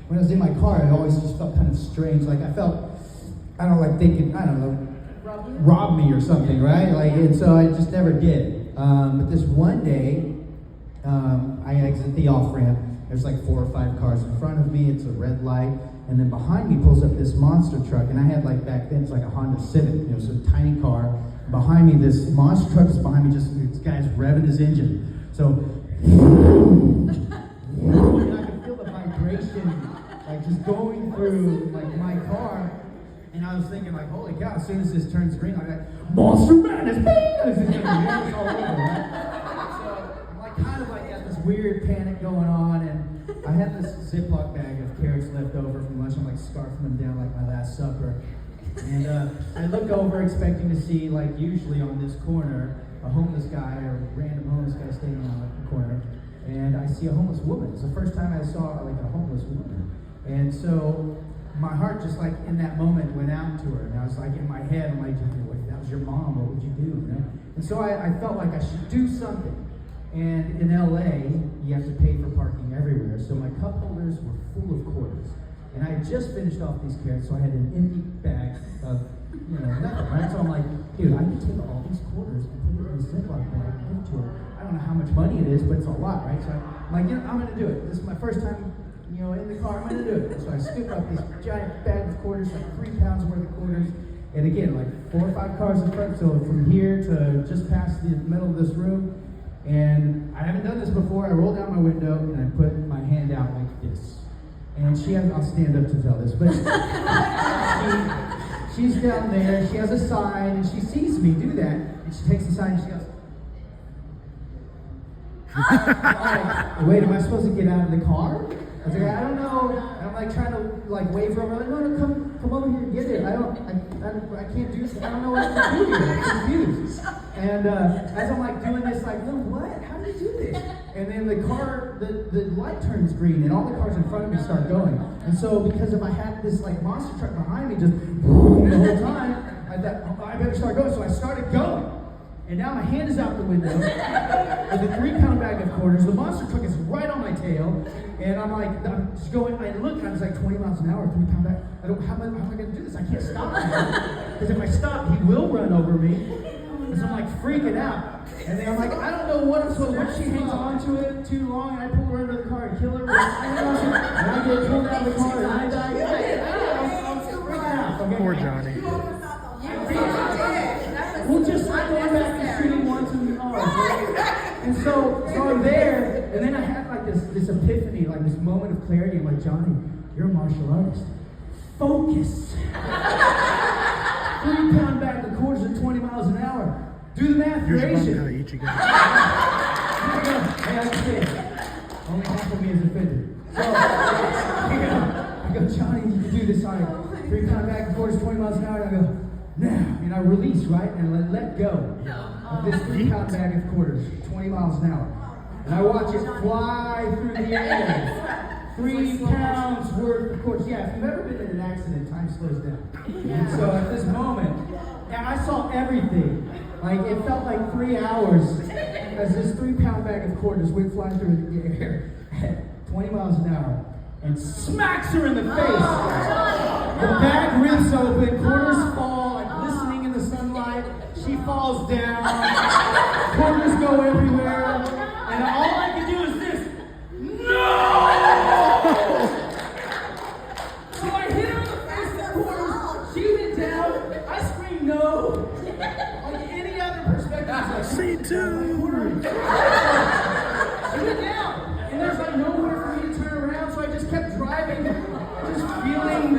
when I was in my car, I always just felt kind of strange. Like I felt, I don't know, like thinking, I don't know, rob me or something, right? Like, and so I just never did. But this one day, I exit the off-ramp. There's like 4 or 5 cars in front of me. It's a red light. And then behind me pulls up this monster truck. And I had like, back then, it's like a Honda Civic. You know, so a tiny car. Behind me, this monster truck is behind me. Just, this guy's revving his engine. So, and I could feel the vibration, like just going through like my car. And I was thinking like, holy cow, as soon as this turns green, I'm like, Monster Madness, it's just gonna be all over, right? So I'm like kind of like got this weird panic going on, and I had this Ziploc bag of carrots left over from lunch. I'm like scarfing them down like my last supper. And I look over expecting to see, like usually on this corner, a homeless guy or a random homeless guy standing on the corner. And I see a homeless woman. It's the first time I saw like a homeless woman. And so my heart just like in that moment went out to her. And I was like in my head, I'm like, if that was your mom, what would you do? You know? And so I felt like I should do something. And in LA, you have to pay for parking everywhere. So my cup holders were full of quarters. And I had just finished off these carrots, so I had an empty bag of, you know, nothing, right? So I'm like, dude, I can take all these quarters and put it in a Ziploc bag and give it to her. I don't know how much money it is, but it's a lot, right? So I'm like, you know, I'm gonna do it. This is my first time, you know, in the car, I'm gonna do it. So I scoop up this giant bag of quarters, like 3 pounds worth of quarters. And again, like 4 or 5 cars in front, so from here to just past the middle of this room. And I haven't done this before. I roll down my window and I put my hand out like this. And she has, I'll stand up to tell this, but she's down there, she has a sign, and she sees me do that, and she takes the sign and she goes, like, wait, am I supposed to get out of the car? I was like, I don't know. And I'm like trying to like wave her over, like, no, come over here and get it. I can't do this. I don't know what to do here. I'm confused. And as I'm like doing this, like, no, what? How do you do this? And then the car, the light turns green, and all the cars in front of me start going. And so because if I had this like monster truck behind me, just boom, the whole time, I thought, oh, I better start going. So I started going. And now my hand is out the window with a 3-pound bag of quarters. The monster truck is right on my tail. And I'm like, I'm just going, I look, and I was like 20 miles an hour, 3-pound bag. How am I going to do this? I can't stop now. Because if I stop, he will run over me. And so I'm like freaking out. And then I'm like, I don't know what I'm supposed to do. She hangs on to it too long, and I pull her under the car and kill her. And I get pulled out of the car, and I die. I'm freaking out. Okay? Poor Johnny. We'll just going back and shooting once in the car. And so I'm there, and then I had like this epiphany, like this moment of clarity. I'm like, Johnny, you're a martial artist. Focus. 3-pound bag of quarters at 20 miles an hour. Do the math, you're Asian. Hey, I understand. Only half of me is offended. So I go, Johnny, you can do this. Sorry. 3-pound bag of quarters, 20 miles an hour. And I go, now, and I release, right? And I let go of this 3-pound bag of quarters, 20 miles an hour. And I watch it fly through the air. 3 pounds worth of quarters. Yeah, if you've ever been in an accident, time slows down. And so at this moment, and I saw everything. Like, it felt like 3 hours as this 3-pound bag of quarters went flying through the air at 20 miles an hour and smacks her in the face. The bag rips open, quarters fall, like glistening in the sunlight. She falls down, quarters go everywhere, and all I can do is this. No! So I hit her in the face with the quarters. She went down. I screamed no. Like any other perspective, it's like, Me too. She went down, and there's like nowhere for me to turn around, so I just kept driving, just feeling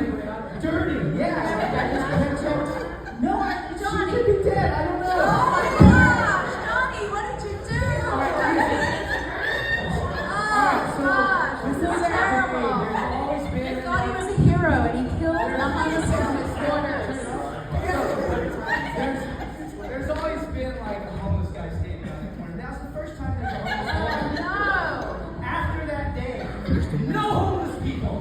dirty. Yeah, I just kept up. No, she could be dead. I don't know. Oh my gosh, Johnny, what did you do? This is terrible. There's always been. I thought he was a hero, and he killed the homeless in his quarters. There's always been like a homeless guy standing on the corner. That's the first time there's a homeless guy. No. After that day, no homeless people.